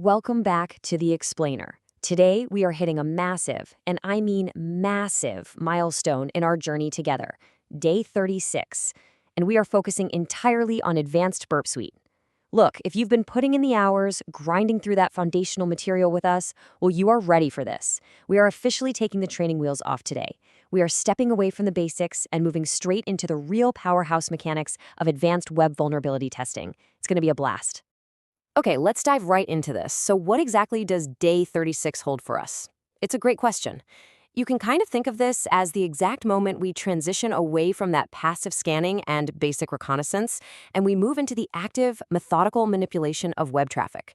Welcome back to The Explainer. Today, we are hitting a massive, and I mean massive, milestone in our journey together, day 36, and we are focusing entirely on advanced Burp Suite. Look, if you've been putting in the hours, grinding through that foundational material with us, well, you are ready for this. We are officially taking the training wheels off today. We are stepping away from the basics and moving straight into the real powerhouse mechanics of advanced web vulnerability testing. It's going to be a blast. Okay, let's dive right into this. So what exactly does day 36 hold for us? It's a great question. You can kind of think of this as the exact moment we transition away from that passive scanning and basic reconnaissance, and we move into the active, methodical manipulation of web traffic.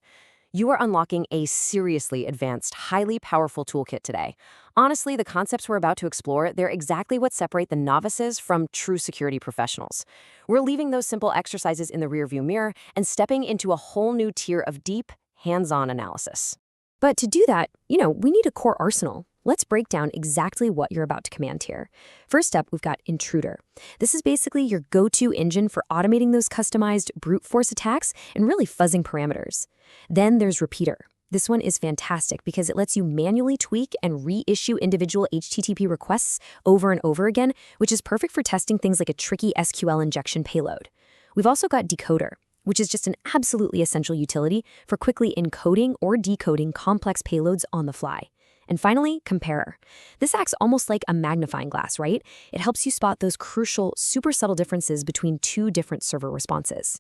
You are unlocking a seriously advanced, highly powerful toolkit today. Honestly, the concepts we're about to explore, they're exactly what separate the novices from true security professionals. We're leaving those simple exercises in the rearview mirror and stepping into a whole new tier of deep, hands-on analysis. But to do that, we need a core arsenal. Let's break down exactly what you're about to command here. First up, we've got Intruder. This is basically your go-to engine for automating those customized brute force attacks and really fuzzing parameters. Then there's Repeater. This one is fantastic because it lets you manually tweak and reissue individual HTTP requests over and over again, which is perfect for testing things like a tricky SQL injection payload. We've also got Decoder, which is just an absolutely essential utility for quickly encoding or decoding complex payloads on the fly. And finally, Comparer. This acts almost like a magnifying glass, right? It helps you spot those crucial, super subtle differences between two different server responses.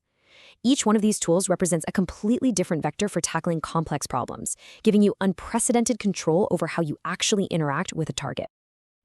Each one of these tools represents a completely different vector for tackling complex problems, giving you unprecedented control over how you actually interact with a target.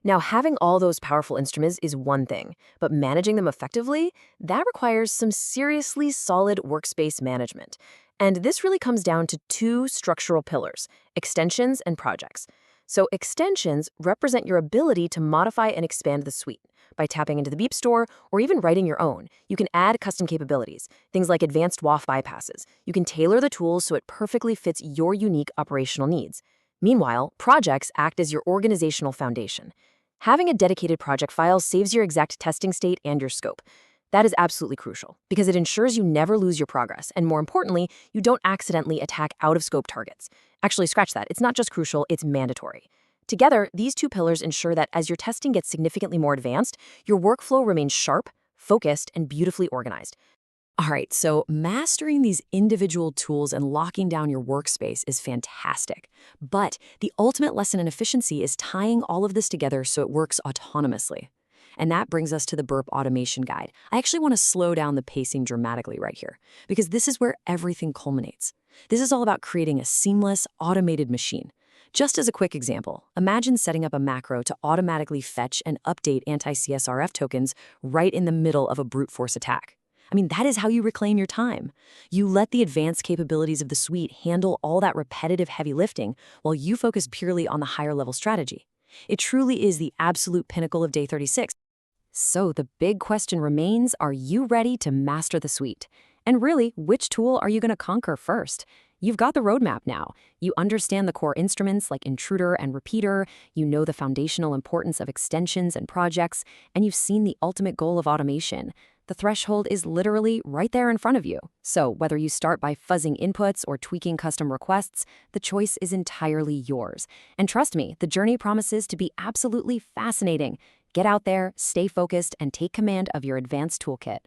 Now, having all those powerful instruments is one thing, but managing them effectively, that requires some seriously solid workspace management. And this really comes down to two structural pillars, extensions and projects. So extensions represent your ability to modify and expand the suite. By tapping into the Beep store or even writing your own, you can add custom capabilities, things like advanced WAF bypasses. You can tailor the tools so it perfectly fits your unique operational needs. Meanwhile, projects act as your organizational foundation. Having a dedicated project file saves your exact testing state and your scope. That is absolutely crucial because it ensures you never lose your progress, and more importantly, you don't accidentally attack out-of-scope targets. Actually, scratch that. It's not just crucial, it's mandatory. Together, these two pillars ensure that as your testing gets significantly more advanced, your workflow remains sharp, focused, and beautifully organized. All right, so mastering these individual tools and locking down your workspace is fantastic. But the ultimate lesson in efficiency is tying all of this together so it works autonomously. And that brings us to the Burp Automation Guide. I actually want to slow down the pacing dramatically right here, because this is where everything culminates. This is all about creating a seamless, automated machine. Just as a quick example, imagine setting up a macro to automatically fetch and update anti-CSRF tokens right in the middle of a brute force attack. I mean, that is how you reclaim your time. You let the advanced capabilities of the suite handle all that repetitive heavy lifting while you focus purely on the higher level strategy. It truly is the absolute pinnacle of day 36. So the big question remains, are you ready to master the suite? And really, which tool are you going to conquer first? You've got the roadmap now. You understand the core instruments like Intruder and Repeater, you know the foundational importance of extensions and projects, and you've seen the ultimate goal of automation. The threshold is literally right there in front of you. So whether you start by fuzzing inputs or tweaking custom requests, the choice is entirely yours. And trust me, the journey promises to be absolutely fascinating. Get out there, stay focused, and take command of your advanced toolkit.